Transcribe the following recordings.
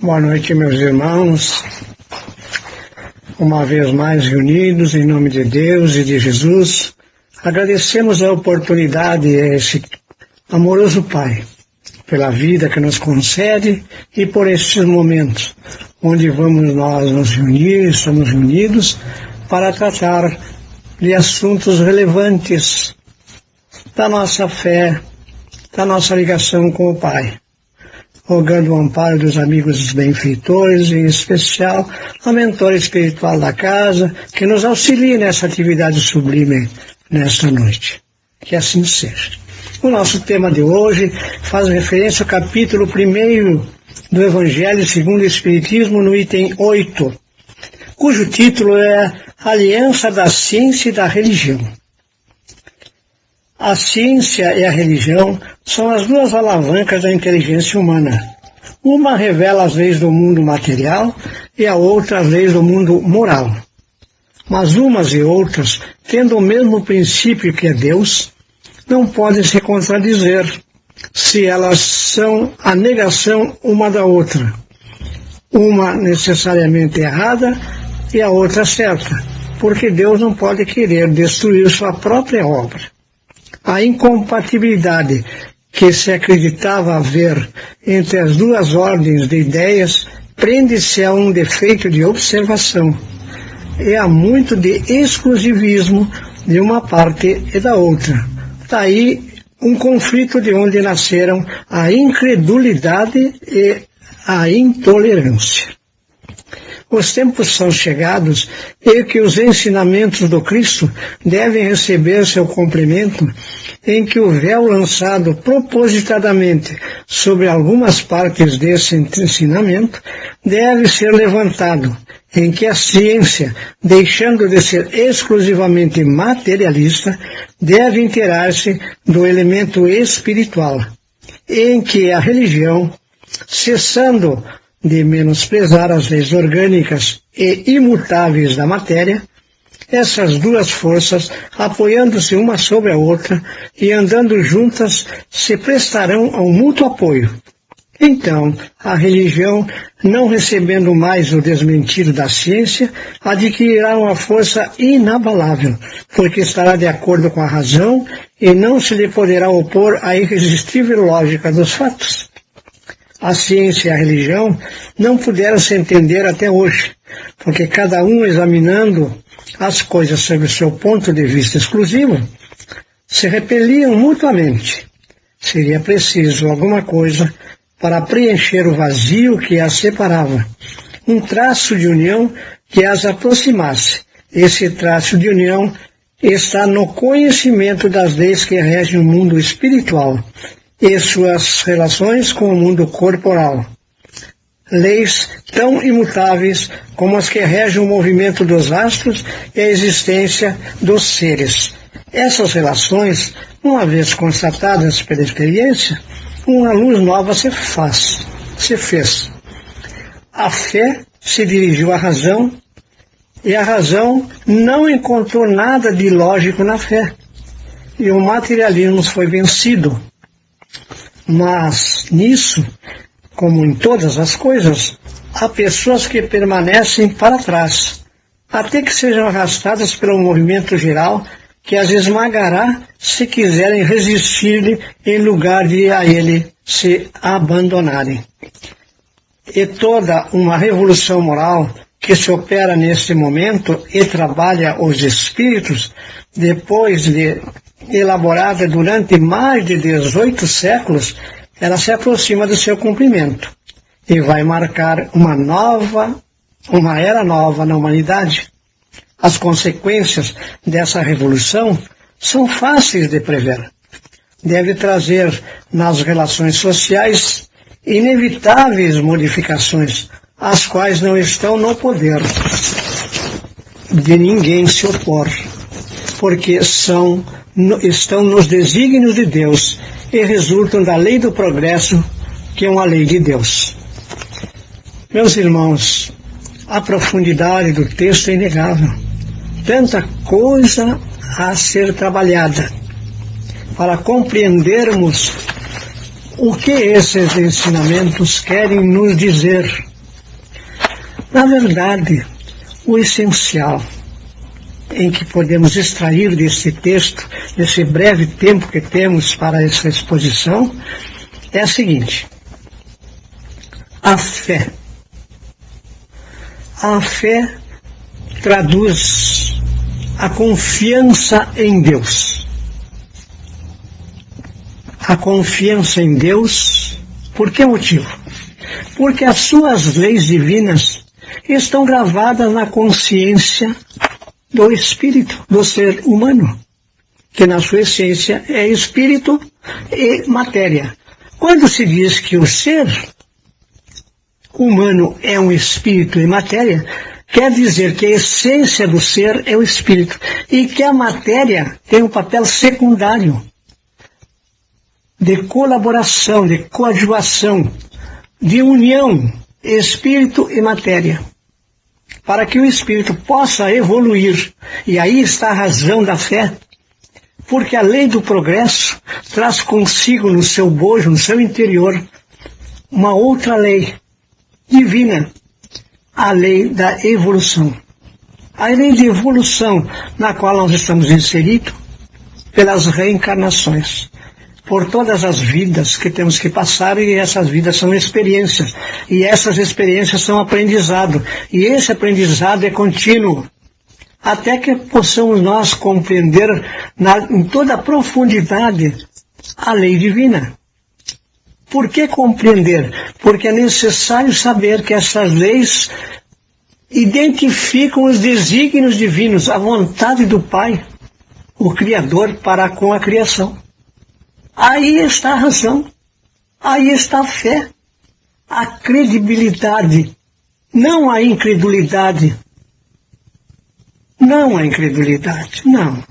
Boa noite, meus irmãos. Uma vez mais reunidos em nome de Deus e de Jesus, agradecemos a oportunidade a esse amoroso Pai pela vida que nos concede e por estes momentos onde vamos nós nos reunir, estamos reunidos para tratar de assuntos relevantes da nossa fé, da nossa ligação com o Pai, rogando o amparo dos amigos dos benfeitores, em especial a mentora espiritual da casa, que nos auxilie nessa atividade sublime nesta noite. Que assim seja. O nosso tema de hoje faz referência ao capítulo 1 do Evangelho segundo o Espiritismo, no item 8, cujo título é Aliança da Ciência e da Religião. A ciência e a religião são as duas alavancas da inteligência humana. Uma revela as leis do mundo material e a outra as leis do mundo moral. Mas umas e outras, tendo o mesmo princípio que é Deus, não podem se contradizer, se elas são a negação uma da outra. Uma necessariamente errada e a outra certa, porque Deus não pode querer destruir sua própria obra. A incompatibilidade que se acreditava haver entre as duas ordens de ideias prende-se a um defeito de observação e a muito de exclusivismo de uma parte e da outra. Daí um conflito de onde nasceram a incredulidade e a intolerância. Os tempos são chegados em que os ensinamentos do Cristo devem receber seu complemento, em que o véu lançado propositadamente sobre algumas partes desse ensinamento deve ser levantado, em que a ciência, deixando de ser exclusivamente materialista, deve inteirar-se do elemento espiritual, em que a religião, cessando de menosprezar as leis orgânicas e imutáveis da matéria, essas duas forças, apoiando-se uma sobre a outra e andando juntas, se prestarão ao mútuo apoio. Então, a religião, não recebendo mais o desmentido da ciência, adquirirá uma força inabalável, porque estará de acordo com a razão e não se lhe poderá opor à irresistível lógica dos fatos. A ciência e a religião não puderam se entender até hoje, porque cada um examinando as coisas sob o seu ponto de vista exclusivo, se repeliam mutuamente. Seria preciso alguma coisa para preencher o vazio que as separava, um traço de união que as aproximasse. Esse traço de união está no conhecimento das leis que regem o mundo espiritual e suas relações com o mundo corporal. Leis tão imutáveis como as que regem o movimento dos astros e a existência dos seres. Essas relações, uma vez constatadas pela experiência, uma luz nova se fez. A fé se dirigiu à razão e a razão não encontrou nada de lógico na fé. E o materialismo foi vencido. Mas nisso, como em todas as coisas, há pessoas que permanecem para trás, até que sejam arrastadas pelo movimento geral que as esmagará se quiserem resistir-lhe em lugar de a ele se abandonarem. E toda uma revolução moral que se opera neste momento e trabalha os espíritos, depois de elaborada durante mais de 18 séculos, ela se aproxima do seu cumprimento e vai marcar uma era nova na humanidade. As consequências dessa revolução são fáceis de prever. Deve trazer nas relações sociais inevitáveis modificações, as quais não estão no poder de ninguém se opor, porque estão nos desígnios de Deus e resultam da lei do progresso, que é uma lei de Deus. Meus irmãos, a profundidade do texto é inegável. Tanta coisa a ser trabalhada para compreendermos o que esses ensinamentos querem nos dizer Na verdade, o essencial em que podemos extrair desse texto, nesse breve tempo que temos para essa exposição, é a seguinte: a fé. A fé traduz a confiança em Deus. A confiança em Deus, por que motivo? Porque as suas leis divinas estão gravadas na consciência do espírito, do ser humano, que na sua essência é espírito e matéria. Quando se diz que o ser humano é um espírito e matéria, quer dizer que a essência do ser é o espírito e que a matéria tem um papel secundário de colaboração, de coadjuvação, de união, espírito e matéria, para que o espírito possa evoluir. E aí está a razão da fé, porque a lei do progresso traz consigo no seu bojo, no seu interior, uma outra lei divina, a lei da evolução. A lei de evolução na qual nós estamos inseridos pelas reencarnações, por todas as vidas que temos que passar, e essas vidas são experiências, e essas experiências são aprendizado, e esse aprendizado é contínuo, até que possamos nós compreender em toda a profundidade a lei divina. Por que compreender? Porque é necessário saber que essas leis identificam os desígnios divinos, a vontade do Pai, o Criador, para com a criação. Aí está a razão, aí está a fé, a credibilidade, não a incredulidade. Não a incredulidade, não.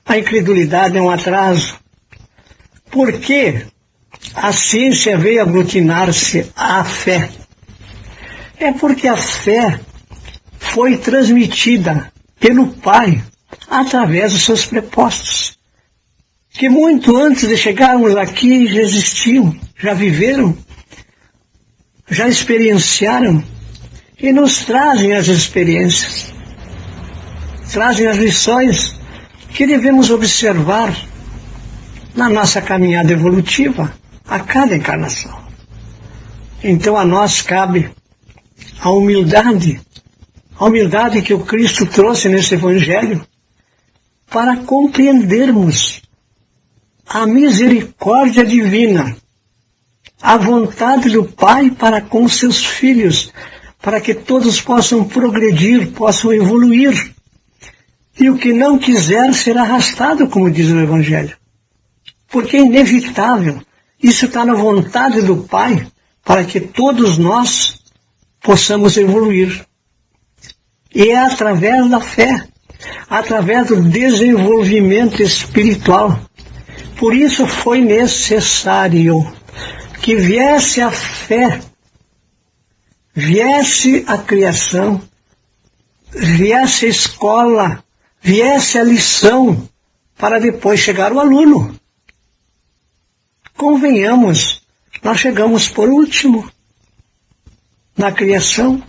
A incredulidade é um atraso. Por quê? A ciência veio aglutinar-se à fé. É porque a fé foi transmitida pelo Pai através dos seus prepostos, que muito antes de chegarmos aqui já existiam, já viveram, já experienciaram e nos trazem as experiências, trazem as lições que devemos observar na nossa caminhada evolutiva, a cada encarnação. Então a nós cabe a humildade que o Cristo trouxe nesse Evangelho, para compreendermos a misericórdia divina, a vontade do Pai para com seus filhos, para que todos possam progredir, possam evoluir. E o que não quiser será arrastado, como diz o Evangelho. Porque é inevitável. Isso está na vontade do Pai, para que todos nós possamos evoluir. E é através da fé, através do desenvolvimento espiritual. Por isso foi necessário que viesse a fé, viesse a criação, viesse a escola, viesse a lição, para depois chegar o aluno. Convenhamos, nós chegamos por último na criação,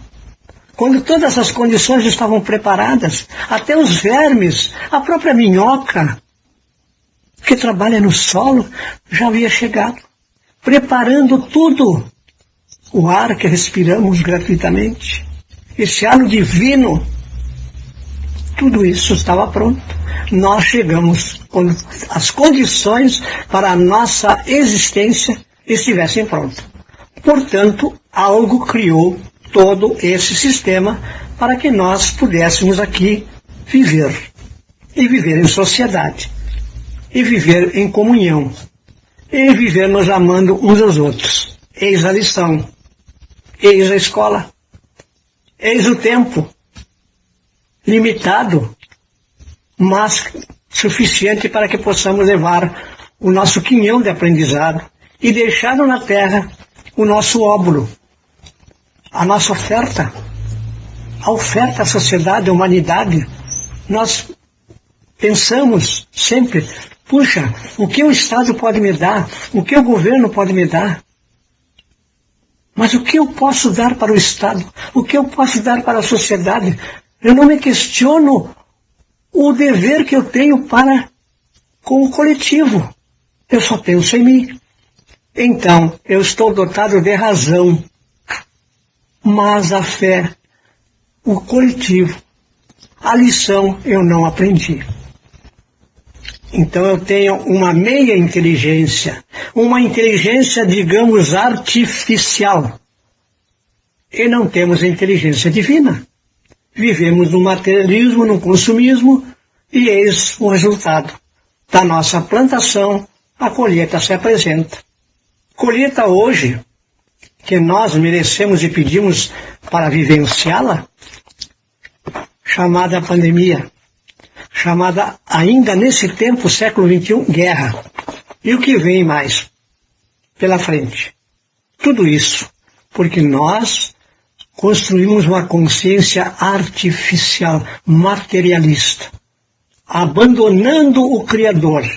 quando todas as condições estavam preparadas, até os vermes, a própria minhoca, que trabalha no solo, já havia chegado, preparando tudo. O ar que respiramos gratuitamente, esse halo divino, tudo isso estava pronto. Nós chegamos quando as condições para a nossa existência estivessem prontas. Portanto, algo criou todo esse sistema para que nós pudéssemos aqui viver. E viver em sociedade. E viver em comunhão. E viver nos amando uns aos outros. Eis a lição. Eis a escola. Eis o tempo. Limitado, mas suficiente para que possamos levar o nosso quinhão de aprendizado e deixar na terra o nosso óbolo, a nossa oferta, a oferta à sociedade, à humanidade. Nós pensamos sempre, puxa, o que o Estado pode me dar? O que o governo pode me dar? Mas o que eu posso dar para o Estado? O que eu posso dar para a sociedade? Eu não me questiono o dever que eu tenho para com o coletivo. Eu só penso em mim. Então, eu estou dotado de razão. Mas a fé, o coletivo, a lição eu não aprendi. Então eu tenho uma meia inteligência, uma inteligência, digamos, artificial. E não temos a inteligência divina. Vivemos no materialismo, no consumismo, e eis o resultado. Da nossa plantação, a colheita se apresenta. Colheita hoje, que nós merecemos e pedimos para vivenciá-la, chamada pandemia, chamada ainda nesse tempo, século XXI, guerra. E o que vem mais pela frente? Tudo isso porque nós construímos uma consciência artificial, materialista, abandonando o Criador,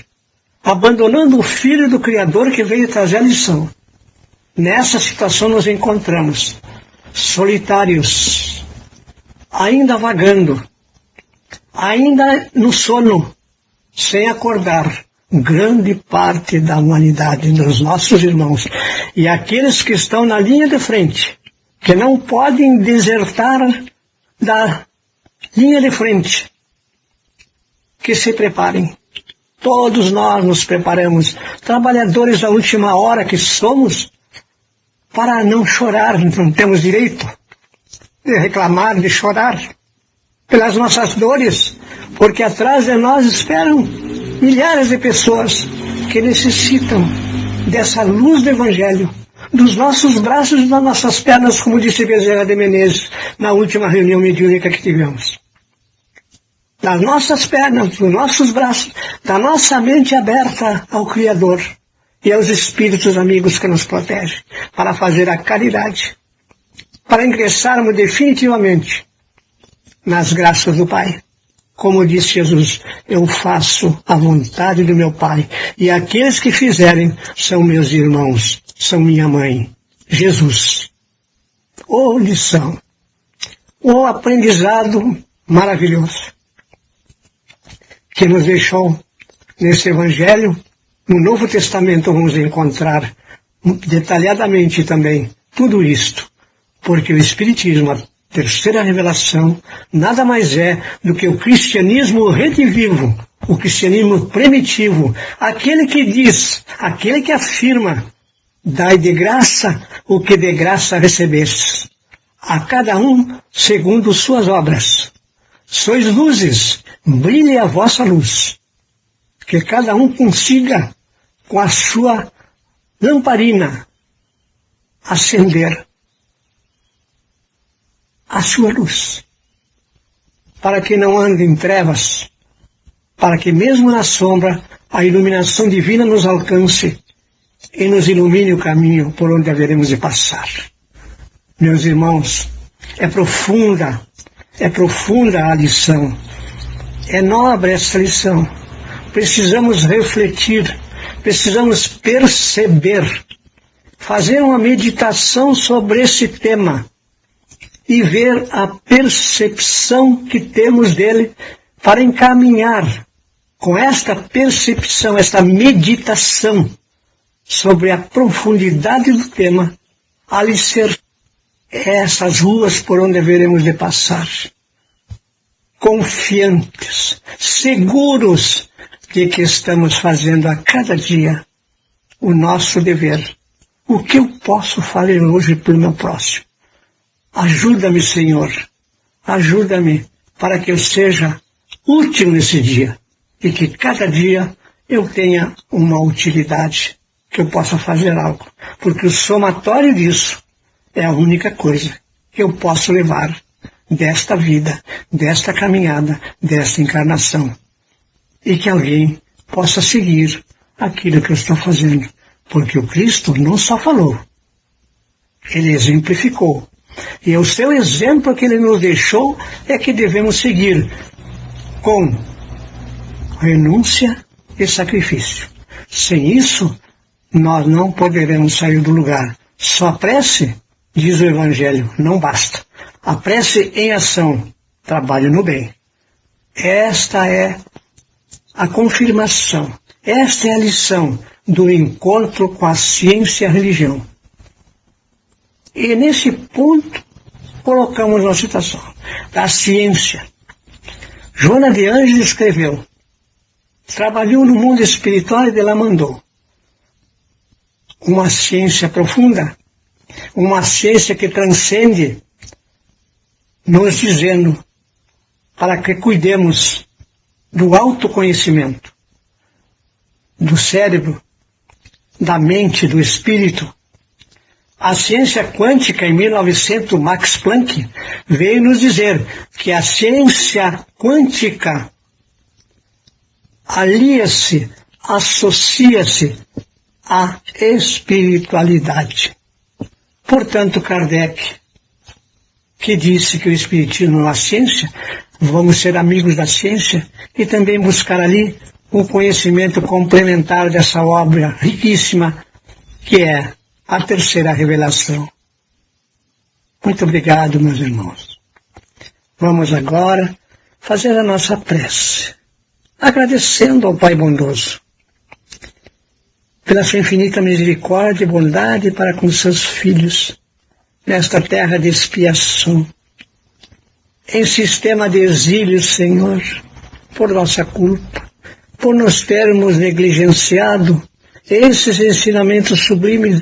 abandonando o Filho do Criador que veio trazer a lição. Nessa situação nos encontramos, solitários, ainda vagando, ainda no sono, sem acordar, grande parte da humanidade, dos nossos irmãos, e aqueles que estão na linha de frente, que não podem desertar da linha de frente, que se preparem. Todos nós nos preparamos, trabalhadores da última hora que somos, para não chorar, não temos direito de reclamar, de chorar pelas nossas dores, porque atrás de nós esperam milhares de pessoas que necessitam dessa luz do Evangelho, dos nossos braços e das nossas pernas, como disse Bezerra de Menezes na última reunião mediúnica que tivemos. Das nossas pernas, dos nossos braços, da nossa mente aberta ao Criador e aos Espíritos amigos que nos protegem, para fazer a caridade, para ingressarmos definitivamente nas graças do Pai. Como disse Jesus, eu faço a vontade do meu Pai, e aqueles que fizerem são meus irmãos, são minha mãe, Jesus. Ô lição, ô aprendizado maravilhoso que nos deixou nesse Evangelho. No Novo Testamento vamos encontrar detalhadamente também tudo isto, porque o Espiritismo, a terceira revelação, nada mais é do que o cristianismo redivivo, o cristianismo primitivo, aquele que diz, aquele que afirma, dai de graça o que de graça recebestes, a cada um segundo suas obras. Sois luzes, brilhe a vossa luz, que cada um consiga, com a sua lamparina, acender a sua luz, para que não ande em trevas, para que mesmo na sombra a iluminação divina nos alcance e nos ilumine o caminho por onde haveremos de passar. Meus irmãos, é profunda a lição, é nobre essa lição. Precisamos refletir, precisamos perceber, fazer uma meditação sobre esse tema e ver a percepção que temos dele para encaminhar com esta percepção, esta meditação sobre a profundidade do tema, alicerçar essas ruas por onde haveremos de passar, confiantes, seguros de que estamos fazendo a cada dia o nosso dever. O que eu posso fazer hoje pelo meu próximo? Ajuda-me, Senhor, ajuda-me para que eu seja útil nesse dia e que cada dia eu tenha uma utilidade, que eu possa fazer algo, porque o somatório disso é a única coisa que eu posso levar desta vida, desta caminhada, desta encarnação, e que alguém possa seguir aquilo que eu estou fazendo, porque o Cristo não só falou, ele exemplificou, e o seu exemplo que ele nos deixou é que devemos seguir com renúncia e sacrifício. Sem isso, nós não poderemos sair do lugar. Só prece Diz o Evangelho, não basta. A prece em ação, trabalho no bem. Esta é a confirmação, esta é a lição do encontro com a ciência e a religião. E nesse ponto, colocamos uma citação da ciência. Joana de Ângeles escreveu, trabalhou no mundo espiritual e de lá mandou. Uma ciência profunda, uma ciência que transcende, nos dizendo para que cuidemos do autoconhecimento, do cérebro, da mente, do espírito. A ciência quântica, em 1900, Max Planck, veio nos dizer que a ciência quântica alia-se, associa-se à espiritualidade. Portanto, Kardec, que disse que o espiritismo é uma ciência, vamos ser amigos da ciência e também buscar ali o conhecimento complementar dessa obra riquíssima que é a terceira revelação. Muito obrigado, meus irmãos. Vamos agora fazer a nossa prece, agradecendo ao Pai bondoso pela sua infinita misericórdia e bondade para com seus filhos nesta terra de expiação, em sistema de exílio, Senhor, por nossa culpa, por nos termos negligenciado esses ensinamentos sublimes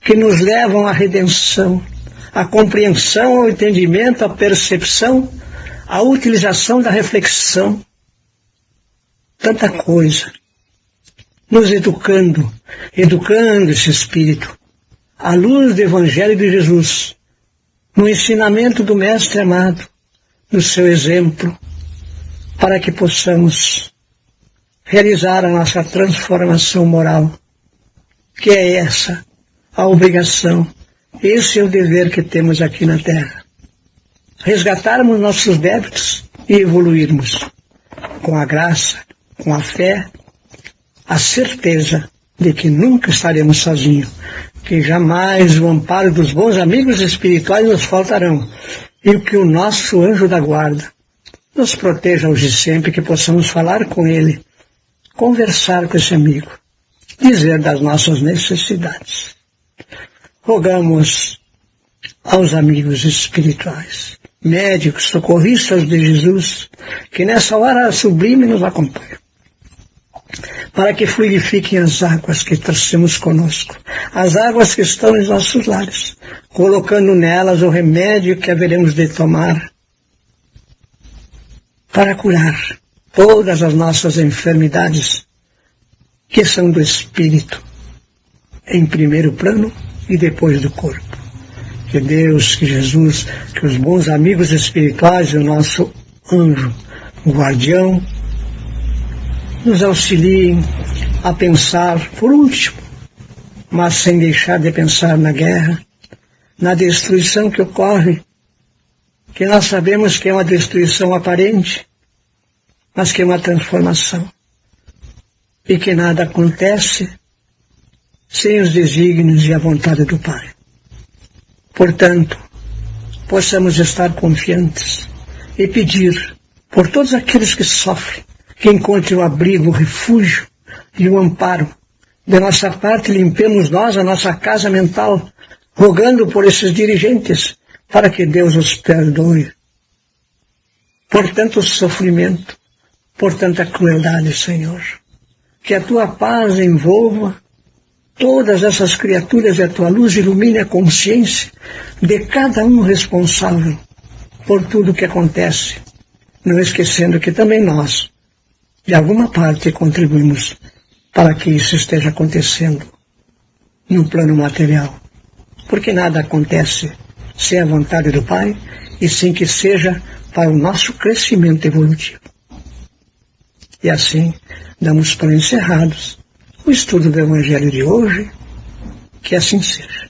que nos levam à redenção, à compreensão, ao entendimento, à percepção, à utilização da reflexão. Tanta coisa. Nos educando esse espírito, à luz do Evangelho de Jesus, no ensinamento do Mestre amado, no seu exemplo, para que possamos realizar a nossa transformação moral, que é essa a obrigação, esse é o dever que temos aqui na Terra. Resgatarmos nossos débitos e evoluirmos com a graça, com a fé, a certeza de que nunca estaremos sozinhos, que jamais o amparo dos bons amigos espirituais nos faltarão, e que o nosso anjo da guarda nos proteja hoje e sempre, que possamos falar com ele, conversar com esse amigo, dizer das nossas necessidades. Rogamos aos amigos espirituais, médicos, socorristas de Jesus, que nessa hora sublime nos acompanham, para que fluidifiquem as águas que trouxemos conosco, as águas que estão em nossos lares, colocando nelas o remédio que haveremos de tomar para curar todas as nossas enfermidades que são do espírito, em primeiro plano e depois do corpo. Que Deus, que Jesus, que os bons amigos espirituais e o nosso anjo, o guardião, nos auxiliem a pensar, por último, mas sem deixar de pensar na guerra, na destruição que ocorre, que nós sabemos que é uma destruição aparente, mas que é uma transformação, e que nada acontece sem os desígnios e a vontade do Pai. Portanto, possamos estar confiantes e pedir por todos aqueles que sofrem, que encontrem o abrigo, o refúgio e o amparo. De nossa parte, limpemos nós a nossa casa mental, rogando por esses dirigentes, para que Deus os perdoe por tanto sofrimento, por tanta crueldade, Senhor. Que a Tua paz envolva todas essas criaturas e a Tua luz ilumine a consciência de cada um responsável por tudo o que acontece, não esquecendo que também nós, de alguma parte, contribuímos para que isso esteja acontecendo no plano material, porque nada acontece sem a vontade do Pai e sem que seja para o nosso crescimento evolutivo. E assim, damos por encerrados o estudo do Evangelho de hoje, que assim seja.